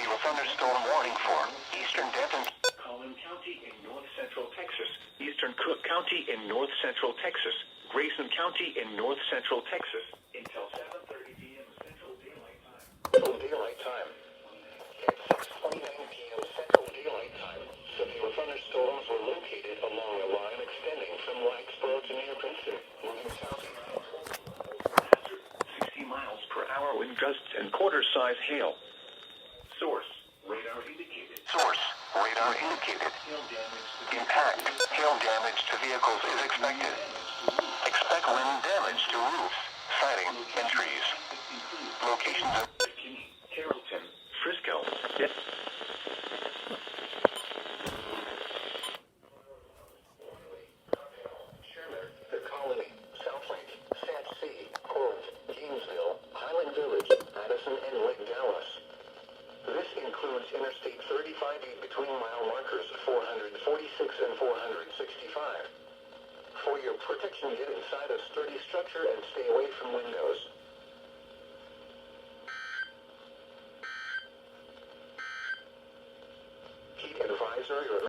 receive a thunderstorm warning for eastern Denton, Collin County in north central Texas, eastern Cooke County in north central Texas, Grayson County in north central Texas, until 7:30 p.m. Central Daylight Time. Central Daylight Time. At 6:29 p.m. Central Daylight Time, severe thunderstorms were located along a line extending from Blacksboro to near Princeton, moving south. 60 miles per hour wind gusts and quarter-size hail. Source, radar indicated. Source, radar indicated. Hail damage to Impact, hail damage to vehicles is expected. Expect wind damage to roofs, siding, and trees. Locations of Carrollton, Frisco, the Colony, Southlake, Sandsea, Cove, Gainesville, Highland Village, Addison, and Lake Dallas. This includes Interstate 35 between mile markers 446 and 465. For your protection, get inside a sturdy structure and stay away from windows. Heat advisory or